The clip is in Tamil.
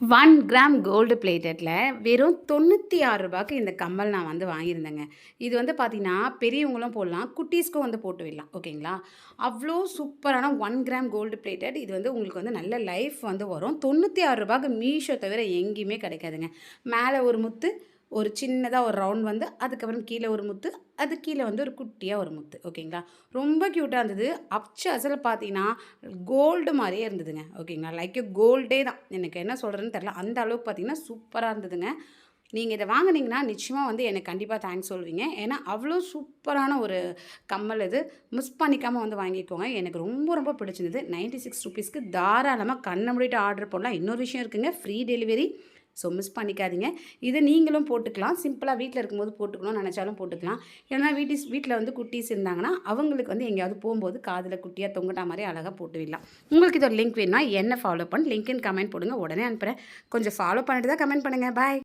1 கிராம் கோல்டு பிளேட்டடில் வெறும் 96 ரூபாய்க்கு இந்த கம்மல் நான் வந்து வாங்கியிருந்தேங்க. இது வந்து பார்த்தீங்கன்னா, பெரியவங்களும் போடலாம், குட்டீஸ்க்கும் வந்து போட்டு விடலாம். ஓகேங்களா? அவ்வளோ சூப்பரான 1 கிராம் கோல்டு பிளேட்டட் இது வந்து உங்களுக்கு வந்து நல்ல லைஃப் வந்து வரும். 96 ரூபாய்க்கு மீஷோ தவிர எங்கேயுமே கிடைக்காதுங்க. மேலே ஒரு முத்து, ஒரு சின்னதா ஒரு ரவுண்ட் வந்து, அதுக்கப்புறம் கீழ ஒரு முத்து, அது கீழ வந்து ஒரு குட்டியா ஒரு முத்து. ஓகேங்களா? ரொம்ப க்யூட்டா இருந்தது. அச்சு அசல பார்த்தீங்கன்னா, கோல்டு மாரியே இருந்ததுங்க. ஓகேங்களா? லைக் எ கோல்டே தான். எனக்கு என்ன சொல்றதுன்னு தெரியல. அந்த அளவுக்கு பார்த்தீங்கன்னா, சூப்பரா இருந்ததுங்க. நீங்க இத வாங்குனீங்கன்னா, நிச்சயமா வந்து எனக்கு கண்டிப்பா தேங்க்ஸ் சொல்வீங்க. ஏன்னா, அவ்வளோ சூப்பரான ஒரு கம்மல் இது. மிஸ் பண்ணிக்காம வந்து வாங்கிக்கோங்க. எனக்கு ரொம்ப ரொம்ப பிடிச்சிருந்தது. ₹96க்கு தாராளமா கண்ண மூடிட்டு ஆர்டர் போடலாம். இன்னொரு விஷயம் இருக்குங்க, ஃப்ரீ டெலிவரி. ஸோ மிஸ் பண்ணிக்காதீங்க. இத நீங்களும் போட்டுக்கலாம். சிம்பிளா வீட்ல இருக்கும்போது போட்டுக்கணும்னு நெனச்சாலும் போட்டுக்கலாம். இல்லன்னா வீட்ல வந்து குட்டீஸ் இருந்தாங்கன்னா, அவங்களுக்கு வந்து எங்கேயாவது போம்போது காதுல குட்டியா தொங்கட்டா மாரி அழகா போட்டு விடலாம். உங்களுக்கு இது ஒரு லிங்க் வேணும்னா என்ன ஃபாலோ பண்ணி லிங்க்ன்னு கமெண்ட் போடுங்க. உடனே அனுப்புறேன். கொஞ்சம் ஃபாலோ பண்ணிட்டு தான் கமெண்ட் பண்ணுங்க. பாய்.